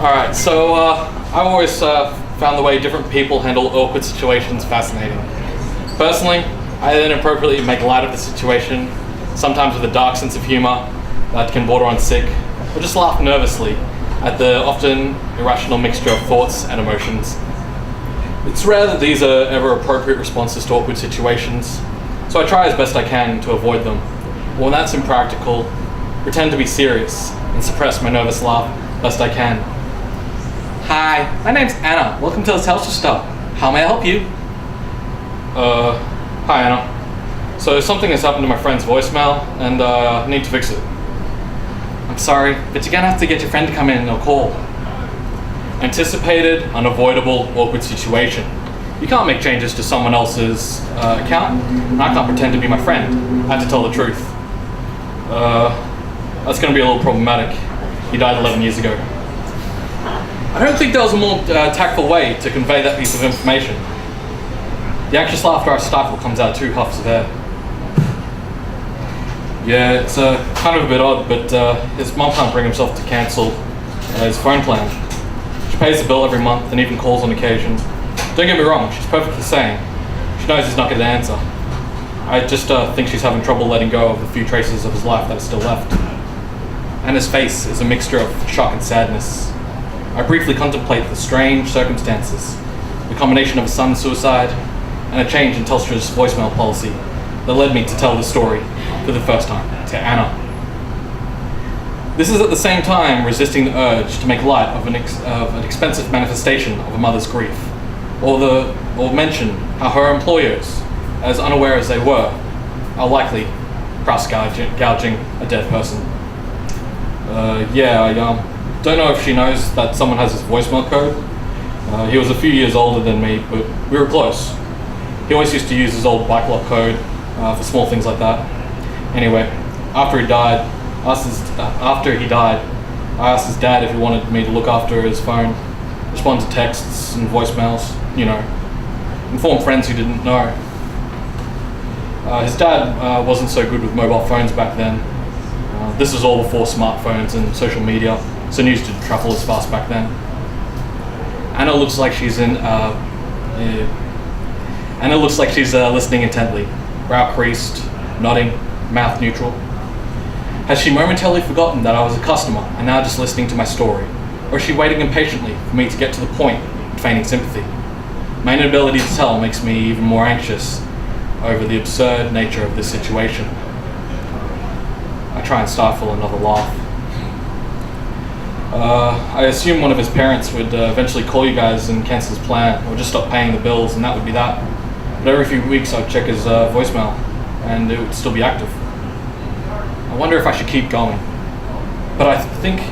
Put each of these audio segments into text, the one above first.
Alright, so I've always found the way different people handle awkward situations fascinating. Personally, I then appropriately make light of the situation, sometimes with a dark sense of humour that can border on sick, or just laugh nervously at the often irrational mixture of thoughts and emotions. It's rare that these are ever appropriate responses to awkward situations, so I try as best I can to avoid them. But when that's impractical, pretend to be serious and suppress my nervous laugh best I can. Hi, my name's Anna. Welcome to the Telstra Stop. How may I help you? Hi Anna. So something has happened to my friend's voicemail and I need to fix it. I'm sorry, but you're gonna have to get your friend to come in or call. Anticipated, unavoidable, awkward situation. You can't make changes to someone else's account, and I can't pretend to be my friend. I have to tell the truth. That's gonna be a little problematic. He died 11 years ago. I don't think there was a more tactful way to convey that piece of information. The anxious laughter I stifle comes out 2 huffs of air. Yeah, it's kind of a bit odd, but his mum can't bring himself to cancel his phone plan. She pays the bill every month and even calls on occasion. Don't get me wrong, she's perfectly sane. She knows he's not going to answer. I just think she's having trouble letting go of the few traces of his life that are still left. And his face is a mixture of shock and sadness. I briefly contemplate the strange circumstances, the combination of a son's suicide and a change in Telstra's voicemail policy that led me to tell the story for the first time to Anna. This is at the same time resisting the urge to make light of an expensive manifestation of a mother's grief, or mention how her employers, as unaware as they were, are likely price gouging a dead person. I don't know if she knows that someone has his voicemail code. He was a few years older than me, but we were close. He always used to use his old bike lock code for small things like that. Anyway, after he died, I asked his dad if he wanted me to look after his phone, respond to texts and voicemails, inform friends who didn't know. His dad wasn't so good with mobile phones back then. This was all before smartphones and social media, so news didn't travel as fast back then. Anna looks like she's listening intently, brow creased, nodding, mouth neutral. Has she momentarily forgotten that I was a customer and now just listening to my story? Or is she waiting impatiently for me to get to the point and feigning sympathy? My inability to tell makes me even more anxious over the absurd nature of this situation. I try and stifle another laugh. I assume one of his parents would eventually call you guys and cancel his plan, or just stop paying the bills, and that would be that. But every few weeks I'd check his voicemail, and it would still be active. I wonder if I should keep going. But I think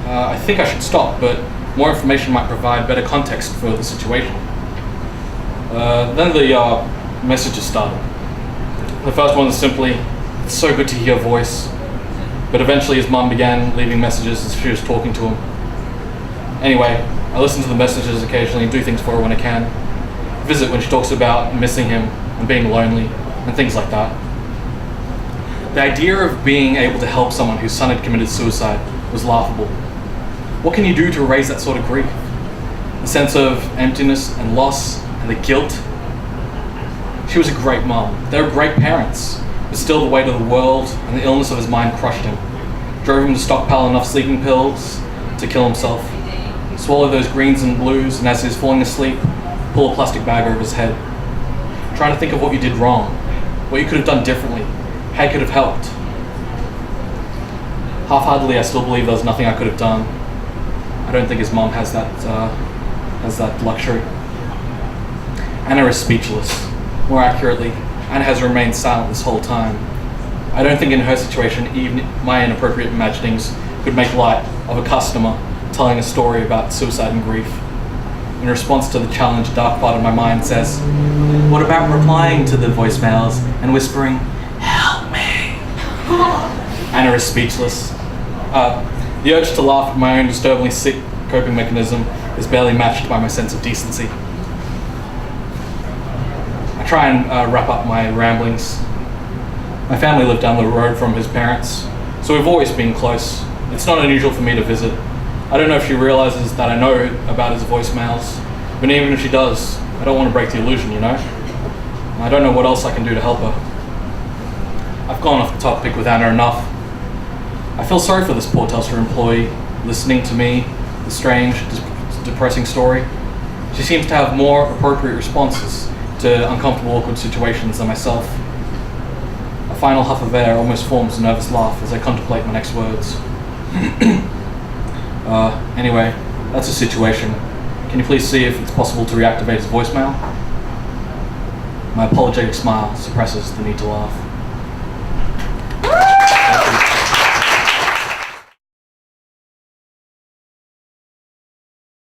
I should stop, but more information might provide better context for the situation. Then the messages started. The first one was simply, "It's so good to hear your voice." But eventually his mum began leaving messages as she was talking to him. Anyway, I listen to the messages occasionally and do things for her when I can. Visit when she talks about missing him and being lonely and things like that. The idea of being able to help someone whose son had committed suicide was laughable. What can you do to erase that sort of grief? The sense of emptiness and loss and the guilt. She was a great mum. They were great parents. But still the weight of the world and the illness of his mind crushed him. Drove him to stockpile enough sleeping pills to kill himself. Swallow those greens and blues, and as he was falling asleep, pull a plastic bag over his head. Trying to think of what you did wrong, what you could have done differently, how you could have helped. Half-heartedly, I still believe there was nothing I could have done. I don't think his mom has that luxury. Anna is speechless. More accurately, Anna has remained silent this whole time. I don't think in her situation even my inappropriate imaginings could make light of a customer telling a story about suicide and grief. In response to the challenge, a dark part of my mind says, "What about replying to the voicemails and whispering, 'Help me'?" Anna is speechless. The urge to laugh at my own disturbingly sick coping mechanism is barely matched by my sense of decency. I try and wrap up my ramblings. My family lived down the road from his parents, so we've always been close. It's not unusual for me to visit. I don't know if she realizes that I know about his voicemails, but even if she does, I don't want to break the illusion, you know? I don't know what else I can do to help her. I've gone off the topic with Anna enough. I feel sorry for this poor Telstra employee, listening to me, the strange, depressing story. She seems to have more appropriate responses to uncomfortable, awkward situations than myself. A final huff of air almost forms a nervous laugh as I contemplate my next words. Anyway, that's the situation. Can you please see if it's possible to reactivate his voicemail? My apologetic smile suppresses the need to laugh.